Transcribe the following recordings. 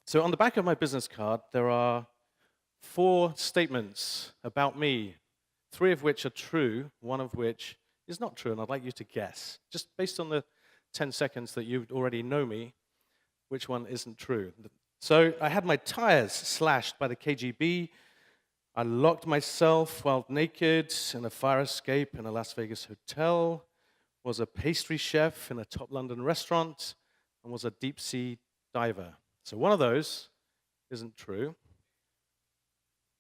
So on the back of my business card, there are 4 statements about me, 3 of which are true, 1 of which is not true, and I'd like you to guess, just based on the 10 seconds that you already know me, which one isn't true. So I had my tires slashed by the KGB. I locked myself while naked in a fire escape in a Las Vegas hotel, was a pastry chef in a top London restaurant, and was a deep sea diver. So one of those isn't true.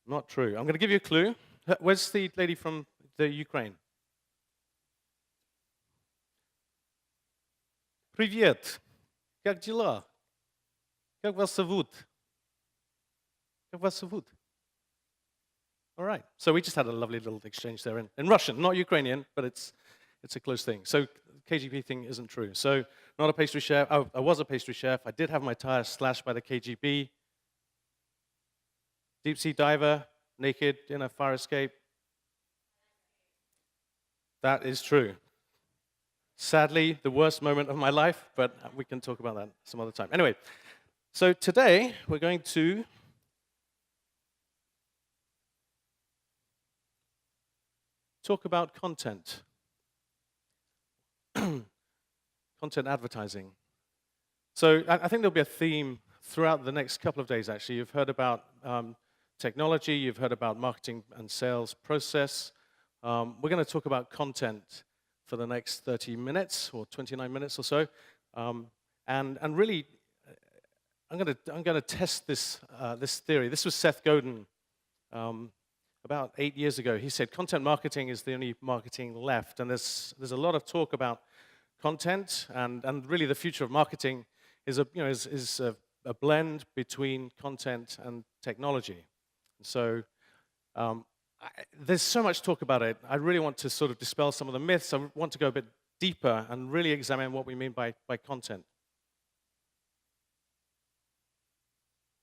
Not true. I'm going to give you a clue. Where's the lady from the Ukraine? Привет. Как дела? Как вас зовут? Как вас зовут? All right. So we just had a lovely little exchange there in Russian, not Ukrainian, but it's a close thing. So KGB thing isn't true. So not a pastry chef. Oh, I was a pastry chef. I did have my tires slashed by the KGB. Deep sea diver, naked in a fire escape. That is true. Sadly, the worst moment of my life, but we can talk about that some other time. Anyway, so today we're going to talk about content. Content advertising. So I think there'll be a theme throughout the next couple of days, actually. You've heard about technology, you've heard about marketing and sales process. We're going to talk about content for the next 30 minutes or 29 minutes or so. And really, I'm going to test this theory. This was Seth Godin about 8 years ago. He said content marketing is the only marketing left. And there's a lot of talk about content, and really the future of marketing is a blend between content and technology. So there's so much talk about it. I really want to sort of dispel some of the myths. I want to go a bit deeper and really examine what we mean by content.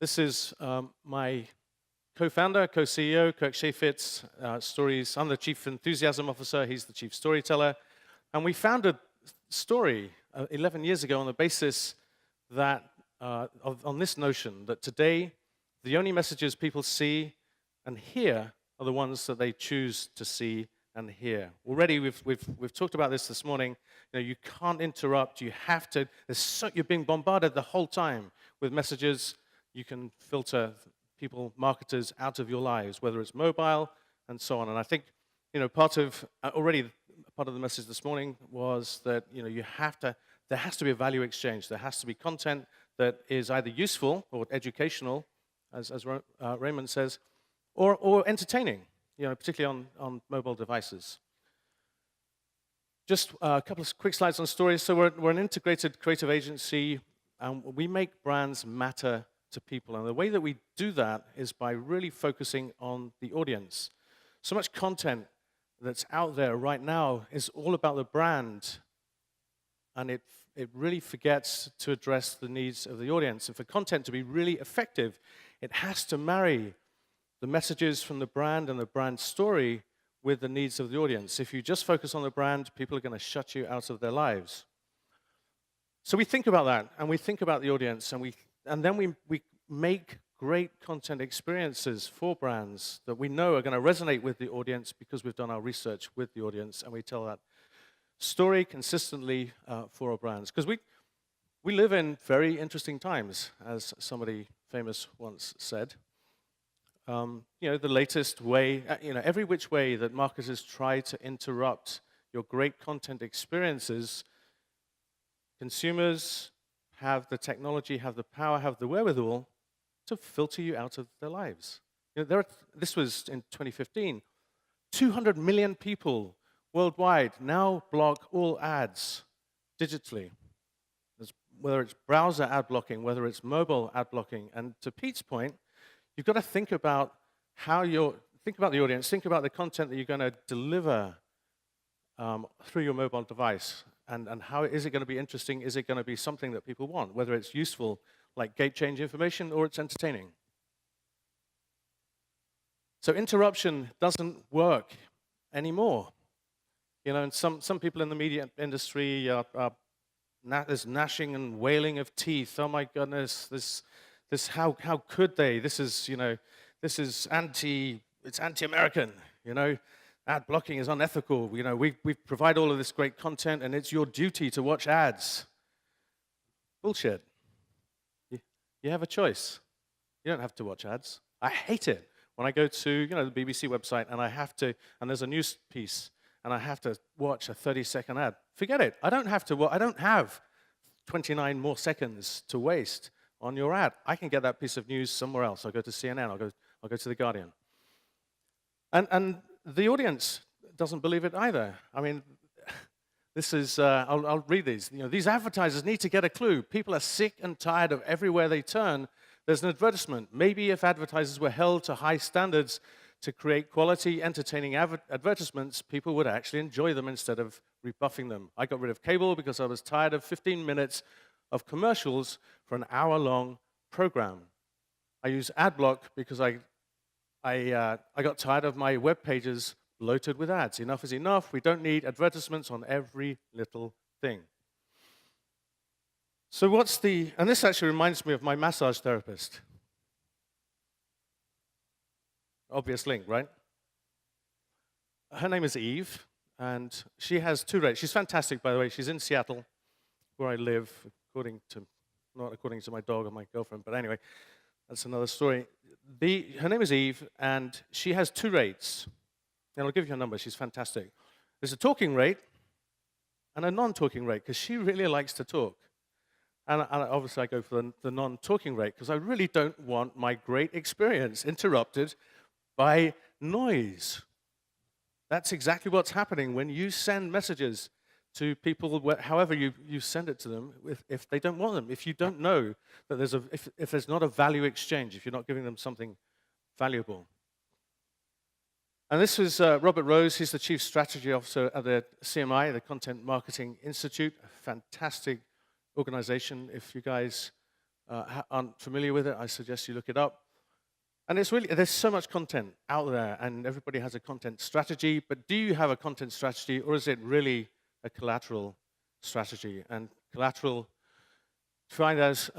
This is my co-founder, co-CEO, Kirk Shafitz, Stories. I'm the Chief Enthusiasm Officer. He's the Chief Storyteller. And we founded Story 11 years ago on the basis that, on this notion that today, the only messages people see and hear are the ones that they choose to see and hear. Already, we've talked about this morning. You can't interrupt. You have to. You're being bombarded the whole time with messages. You can filter people, marketers, out of your lives, whether it's mobile and so on. And I think, part of the message this morning was that there has to be a value exchange. There has to be content that is either useful or educational, as Raymond says, or entertaining, particularly on mobile devices. Just a couple of quick slides on Stories. So we're an integrated creative agency, and we make brands matter to people. And the way that we do that is by really focusing on the audience. So much content that's out there right now is all about the brand, and it really forgets to address the needs of the audience. And for content to be really effective, it has to marry the messages from the brand and the brand story with the needs of the audience. If you just focus on the brand, people are going to shut you out of their lives. So we think about that, and we think about the audience, and then we make great content experiences for brands that we know are going to resonate with the audience because we've done our research with the audience, and we tell that story consistently for our brands. Because we live in very interesting times, as somebody famous once said. The latest way, every which way that marketers try to interrupt your great content experiences, consumers have the technology, have the power, have the wherewithal to filter you out of their lives. This was in 2015. 200 million people worldwide now block all ads digitally. Whether it's browser ad blocking, whether it's mobile ad blocking. And to Pete's point, you've got to think about think about the audience, think about the content that you're going to deliver through your mobile device. And how is it going to be interesting? Is it going to be something that people want? Whether it's useful, like gate change information, or it's entertaining. So interruption doesn't work anymore. And some people in the media industry there's gnashing and wailing of teeth. Oh my goodness, How could they? This is, this is it's anti-American, Ad blocking is unethical. We provide all of this great content, and it's your duty to watch ads. Bullshit. You have a choice. You don't have to watch ads. I hate it when I go to, the BBC website and and there's a news piece, and I have to watch a 30-second ad. Forget it. I don't have 29 more seconds to waste on your ad. I can get that piece of news somewhere else. I'll go to CNN. I'll go to The Guardian. And the audience doesn't believe it either. I mean, this is, I'll read these. These advertisers need to get a clue. People are sick and tired of everywhere they turn. There's an advertisement. Maybe if advertisers were held to high standards to create quality, entertaining advertisements, people would actually enjoy them instead of rebuffing them. I got rid of cable because I was tired of 15 minutes of commercials for an hour-long program. I use AdBlock because I got tired of my web pages bloated with ads. Enough is enough. We don't need advertisements on every little thing. So and this actually reminds me of my massage therapist. Obvious link, right? Her name is Eve, and she has 2 rates. She's fantastic, by the way. She's in Seattle, where I live, not according to my dog or my girlfriend, but anyway, that's another story. Her name is Eve, and she has 2 rates. And I'll give you her number. She's fantastic. There's a talking rate and a non-talking rate, because she really likes to talk. And obviously I go for the non-talking rate, because I really don't want my great experience interrupted by noise. That's exactly what's happening when you send messages to people, however you send it to them, if they don't want them, if you don't know that if there's not a value exchange, if you're not giving them something valuable. And this was Robert Rose. He's the Chief Strategy Officer at the CMI, the Content Marketing Institute, a fantastic organization. If you guys aren't familiar with it, I suggest you look it up. And there's so much content out there, and everybody has a content strategy, but do you have a content strategy, or is it really a collateral strategy? And collateral, defined as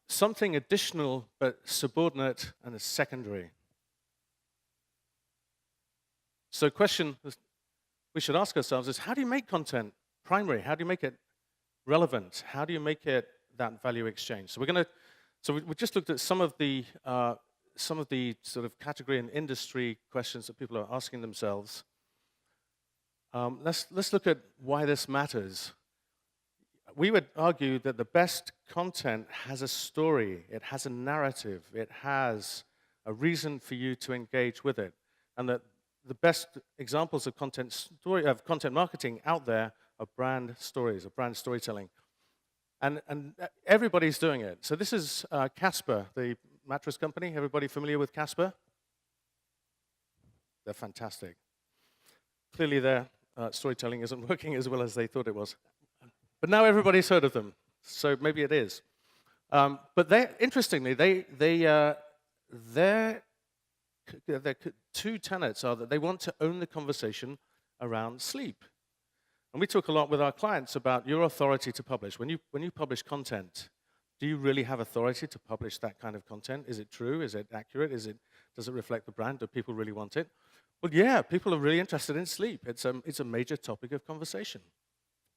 something additional but subordinate and secondary. So the question we should ask ourselves is, how do you make content primary? How do you make it relevant? How do you make it that value exchange? So we just looked at some of the sort of category and industry questions that people are asking themselves. Let's look at why this matters. We would argue that the best content has a story, it has a narrative, it has a reason for you to engage with it, and that the best examples of content marketing out there are brand stories, of brand storytelling. And everybody's doing it. So this is Casper, the mattress company. Everybody familiar with Casper? They're fantastic. Clearly their storytelling isn't working as well as they thought it was. But now everybody's heard of them, so maybe it is. But interestingly, their 2 tenets are that they want to own the conversation around sleep. And we talk a lot with our clients about your authority to publish. When you publish content, do you really have authority to publish that kind of content? Is it true? Is it accurate? Does it reflect the brand? Do people really want it? Well, yeah, people are really interested in sleep. It's a major topic of conversation.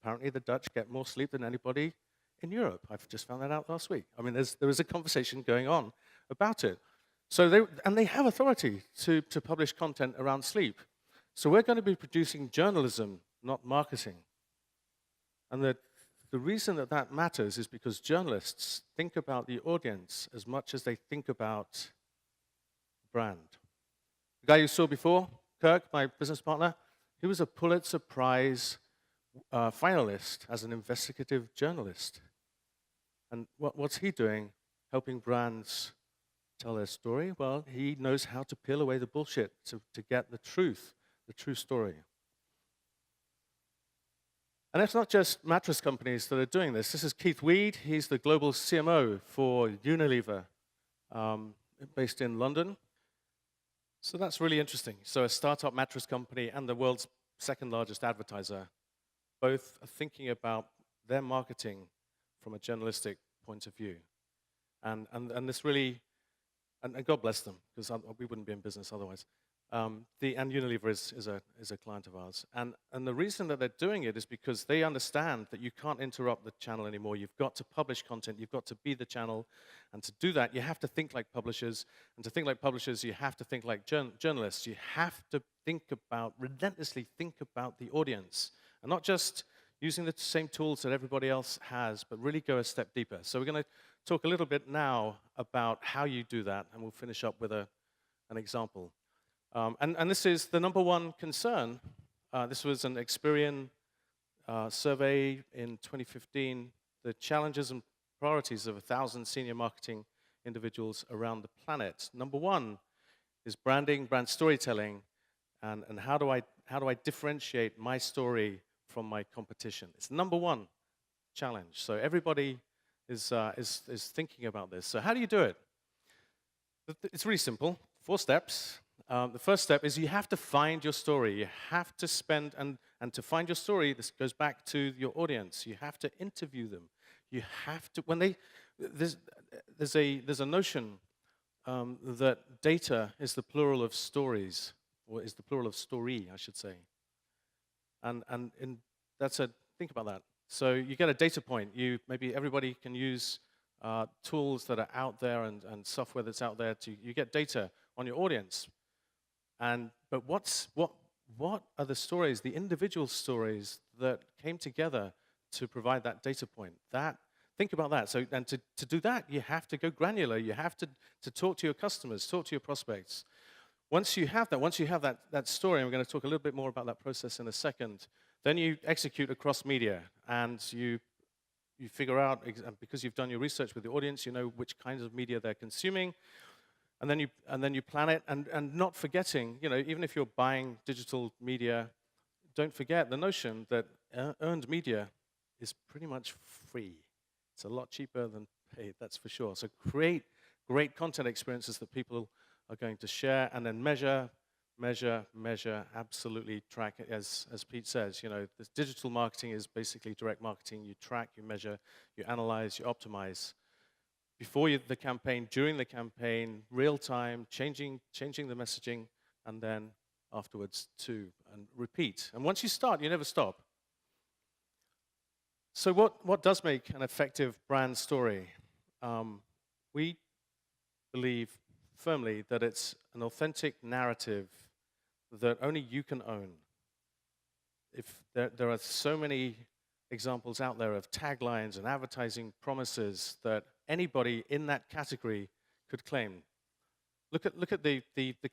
Apparently, the Dutch get more sleep than anybody in Europe. I've just found that out last week. I mean, there was a conversation going on about it. So they have authority to publish content around sleep. So we're going to be producing journalism, not marketing. And the reason that matters is because journalists think about the audience as much as they think about brand. The guy you saw before, Kirk, my business partner, he was a Pulitzer Prize finalist as an investigative journalist. And what's he doing? Helping brands tell their story? Well, he knows how to peel away the bullshit to get the true story. And it's not just mattress companies that are doing this. This is Keith Weed. He's the global CMO for Unilever, based in London. So that's really interesting. So a startup mattress company and the world's second largest advertiser both are thinking about their marketing from a journalistic point of view. And this really, and God bless them, because we wouldn't be in business otherwise. And Unilever is a client of ours. And the reason that they're doing it is because they understand that you can't interrupt the channel anymore. You've got to publish content. You've got to be the channel. And to do that, you have to think like publishers. And to think like publishers, you have to think like journalists. You have to relentlessly think about the audience. And not just using the same tools that everybody else has, but really go a step deeper. So we're going to talk a little bit now about how you do that, and we'll finish up with an example. And this is the number one concern. This was an Experian survey in 2015, the challenges and priorities of 1,000 senior marketing individuals around the planet. Number one is branding, brand storytelling, and how do I differentiate my story from my competition? It's number one challenge. So everybody is thinking about this. So how do you do it? It's really simple. 4 steps. The first step is you have to find your story. You have to spend, and to find your story, this goes back to your audience. You have to interview them. You have to, there's a notion that data is the plural of stories, or is the plural of story, I should say. And think about that. So you get a data point. Maybe everybody can use tools that are out there and software that's out there. You get data on your audience. But what are the stories, the individual stories that came together to provide that data point? Think about that. So, and to do that, you have to go granular. You have to talk to your customers, talk to your prospects. Once you have that story, and we're going to talk a little bit more about that process in a second, then you execute across media, and you figure out, because you've done your research with the audience, you know which kinds of media they're consuming. And then you plan it, and not forgetting, even if you're buying digital media, don't forget the notion that earned media is pretty much free. It's a lot cheaper than paid, that's for sure. So create great content experiences that people are going to share, and then measure, absolutely track it. As Pete says, this digital marketing is basically direct marketing. You track, you measure, you analyze, you optimize. Before the campaign, during the campaign, real time, changing the messaging, and then afterwards too, and repeat. And once you start, you never stop. So what does make an effective brand story? We believe firmly that it's an authentic narrative that only you can own. If there are so many examples out there of taglines and advertising promises that anybody in that category could claim. Look at the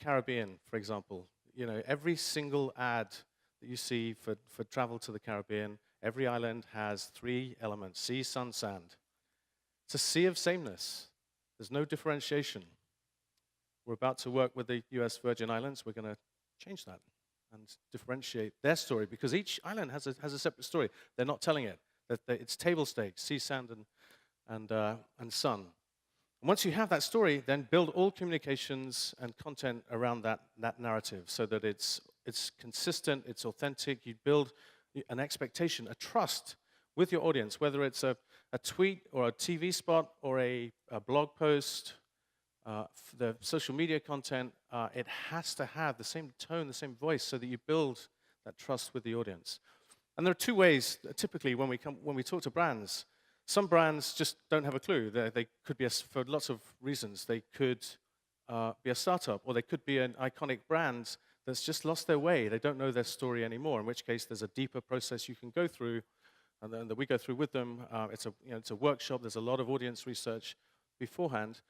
Caribbean, for example. Every single ad that you see for travel to the Caribbean, every island has 3 elements: sea, sun, sand. It's a sea of sameness. There's no differentiation. We're about to work with the US Virgin Islands. We're going to change that and differentiate their story, because each island has a separate story. They're not telling it. It's table stakes: sea, sand, and sun. And once you have that story, then build all communications and content around that narrative, so that it's consistent, it's authentic. You build an expectation, a trust with your audience, whether it's a tweet or a TV spot or a blog post. The social media content, it has to have the same tone, the same voice, so that you build that trust with the audience. And there are 2 ways, typically, when we talk to brands. Some brands just don't have a clue. They could be, for lots of reasons, they could be a startup, or they could be an iconic brand that's just lost their way. They don't know their story anymore, in which case there's a deeper process you can go through, and then that we go through with them. It's a workshop. There's a lot of audience research beforehand.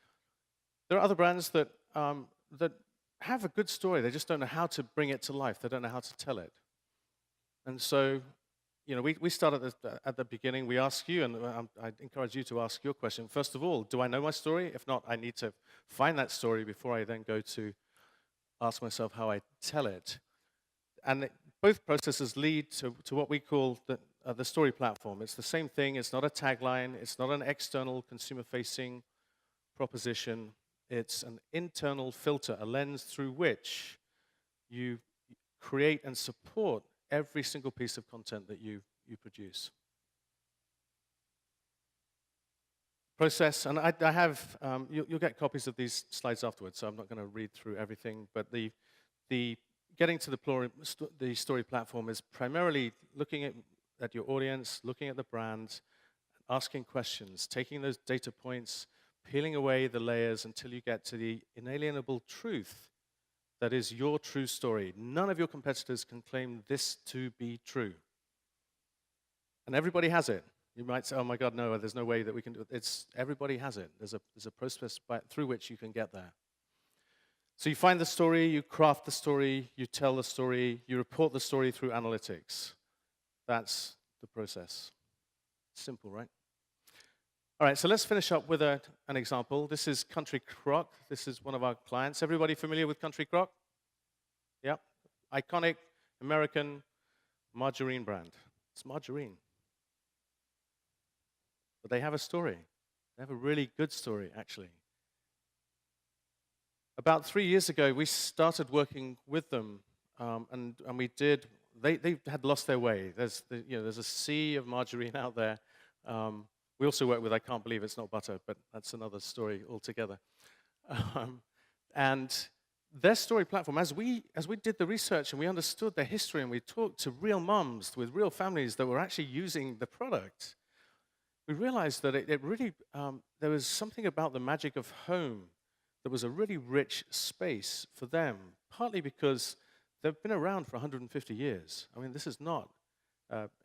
There are other brands that have a good story. They just don't know how to bring it to life. They don't know how to tell it. And so, we start at the beginning. We ask you, and I encourage you to ask your question. First of all, do I know my story? If not, I need to find that story before I then go to ask myself how I tell it. And both processes lead to what we call the story platform. It's the same thing. It's not a tagline. It's not an external consumer-facing proposition. It's an internal filter, a lens through which you create and support every single piece of content that you produce. process, and I have, you'll get copies of these slides afterwards, so I'm not going to read through everything, but the getting to the story platform is primarily looking at your audience, looking at the brand, asking questions, taking those data points, peeling away the layers until you get to the inalienable truth that is your true story. None of your competitors can claim this to be true. And everybody has it. You might say, oh my God, no, there's no way that we can do it. Everybody has it. There's a process through which you can get there. So you find the story, you craft the story, you tell the story, you report the story through analytics. That's the process. Simple, right? All right, so let's finish up with an example. This is Country Crock. This is one of our clients. Everybody familiar with Country Crock? Yeah. Iconic American margarine brand. It's margarine. But they have a story. They have a really good story, actually. About 3 years ago, we started working with them, and we did. They had lost their way. There's a sea of margarine out there. We also work with I Can't Believe It's Not Butter, but that's another story altogether. And their story platform, as we did the research and we understood their history and we talked to real mums with real families that were actually using the product, we realized that it really, there was something about the magic of home that was a really rich space for them, partly because they've been around for 150 years. I mean, this is not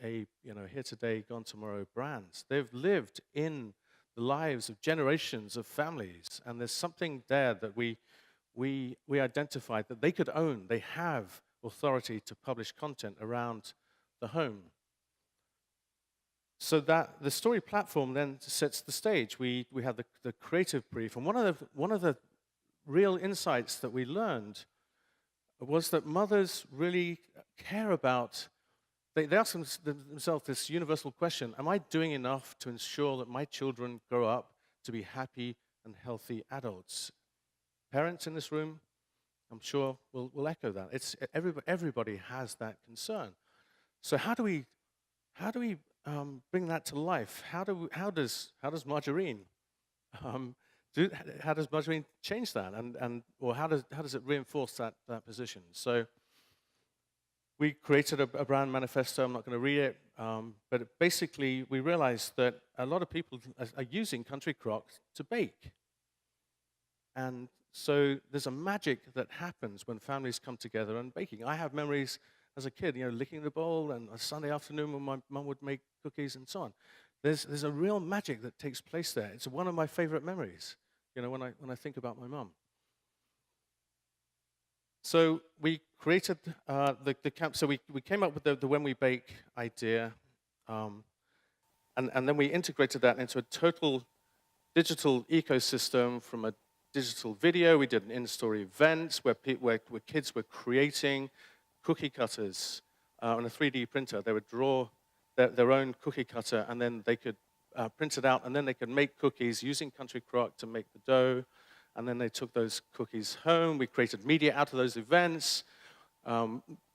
here today, gone tomorrow brands. They've lived in the lives of generations of families, and there's something there that we identified that they could own. They have authority to publish content around the home. So that the story platform then sets the stage. We have the creative brief, and one of the real insights that we learned was that mothers really care about. They ask themselves this universal question: am I doing enough to ensure that my children grow up to be happy and healthy adults? Parents in this room, I'm sure, will echo that. It's everybody has that concern. So how do we bring that to life? How does margarine how does margarine change that, or how does it reinforce that position? So we created a brand manifesto. I'm not going to read it, but basically we realized that a lot of people are using Country Crock to bake, and so there's a magic that happens when families come together and baking. I have memories as a kid, licking the bowl, and a Sunday afternoon when my mum would make cookies and so on. There's a real magic that takes place there. It's one of my favorite memories, when I think about my mum. So we created the camp. So we came up with the When We Bake idea, and then we integrated that into a total digital ecosystem. From a digital video, we did an in-store event where kids were creating cookie cutters on a 3D printer. They would draw their own cookie cutter, and then they could print it out, and then they could make cookies using Country Crock to make the dough, and then they took those cookies home. We created media out of those events,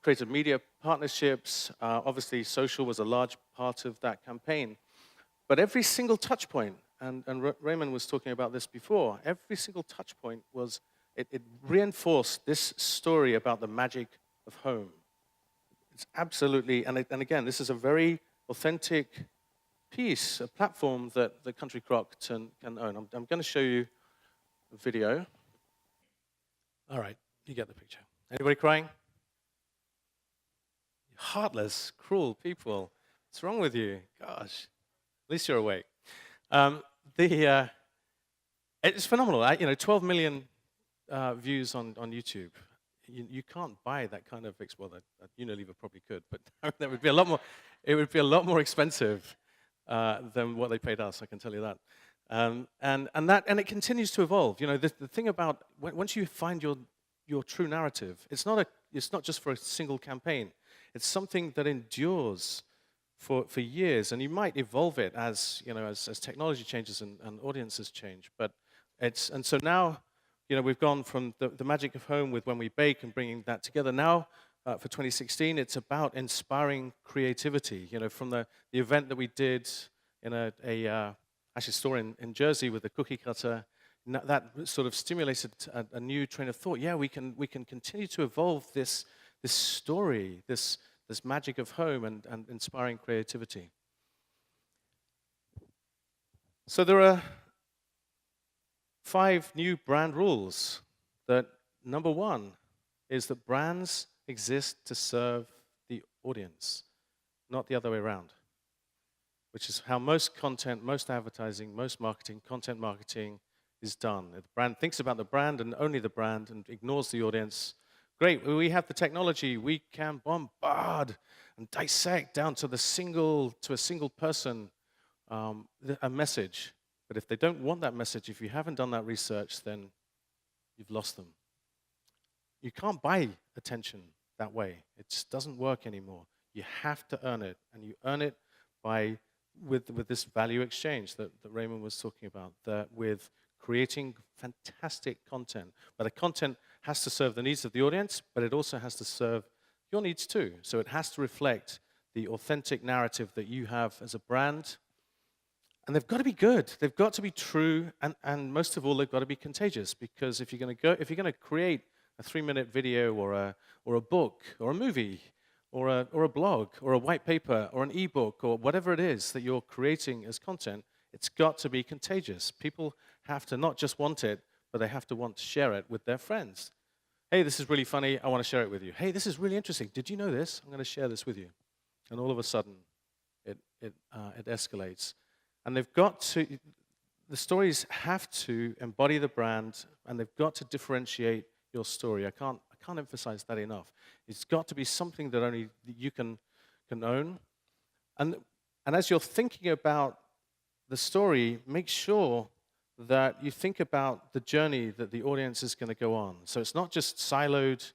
created media partnerships. Obviously, social was a large part of that campaign. But every single touch point, and Raymond was talking about this before, every single touch point it reinforced this story about the magic of home. It's absolutely, and again, this is a very authentic piece, a platform that the Country Crock can own. I'm going to show you a video. All right, you get the picture. Anybody crying? Heartless, cruel people. What's wrong with you? Gosh, at least you're awake. It's phenomenal. 12 million views on YouTube. You can't buy that kind of Unilever probably could, but that would be a lot more. It would be a lot more expensive than what they paid us. I can tell you that. And it continues to evolve. The thing about once you find your true narrative, it's not just for a single campaign. It's something that endures for years, and you might evolve it as technology changes and audiences change. So now. We've gone from the magic of home with When We Bake and bringing that together. Now, for 2016, it's about inspiring creativity. From the event that we did in a actually store in Jersey with the cookie cutter. That sort of stimulated a new train of thought. Yeah, we can continue to evolve this story, this magic of home and inspiring creativity. So there are 5 new brand rules. That number 1 is that brands exist to serve the audience, not the other way around, which is how most content, most advertising, most marketing, content marketing is done. If the brand thinks about the brand and only the brand and ignores the audience, great, we have the technology, we can bombard and dissect down to a single person a message. But if they don't want that message, if you haven't done that research, then you've lost them. You can't buy attention that way. It just doesn't work anymore. You have to earn it, and you earn it with this value exchange that Raymond was talking about, with creating fantastic content. But the content has to serve the needs of the audience, but it also has to serve your needs too. So it has to reflect the authentic narrative that you have as a brand. And they've got to be good. They've got to be true, and most of all, they've got to be contagious. Because if you're going to create a 3-minute video or a book or a movie or a blog or a white paper or an ebook or whatever it is that you're creating as content, it's got to be contagious. People have to not just want it, but they have to want to share it with their friends. Hey, this is really funny. I want to share it with you. Hey, this is really interesting. Did you know this? I'm going to share this with you. And all of a sudden, it escalates. And the stories have to embody the brand, and they've got to differentiate your story. I can't emphasize that enough. It's got to be something that only you can own. And as you're thinking about the story, make sure that you think about the journey that the audience is going to go on. So it's not just siloed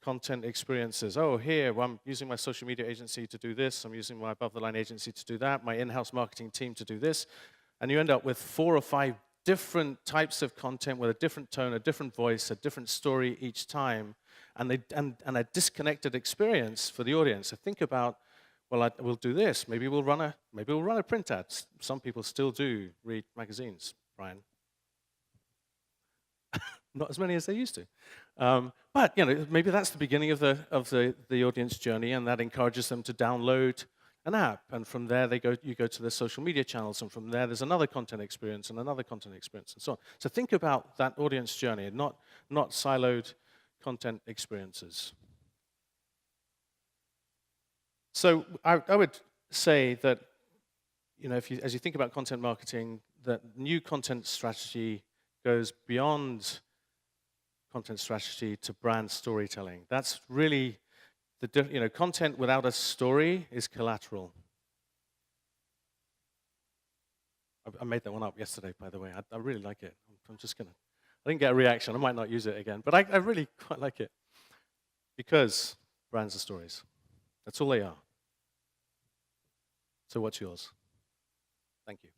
content experiences. Oh, here, well, I'm using my social media agency to do this. I'm using my above-the-line agency to do that. My in-house marketing team to do this. And you end up with 4 or 5 different types of content with a different tone, a different voice, a different story each time, and a disconnected experience for the audience. So think about, well, we'll do this. Maybe we'll run a print ad. Some people still do read magazines, Brian. Not as many as they used to. But maybe that's the beginning of the audience journey, and that encourages them to download an app. And from there, you go to their social media channels, and from there, there's another content experience and another content experience, and so on. So think about that audience journey, not siloed content experiences. So I would say that as you think about content marketing, that new content strategy goes beyond content strategy to brand storytelling. That's really content without a story is collateral. I made that one up yesterday, by the way. I really like it. I didn't get a reaction. I might not use it again, but I really quite like it. Because brands are stories. That's all they are. So what's yours? Thank you.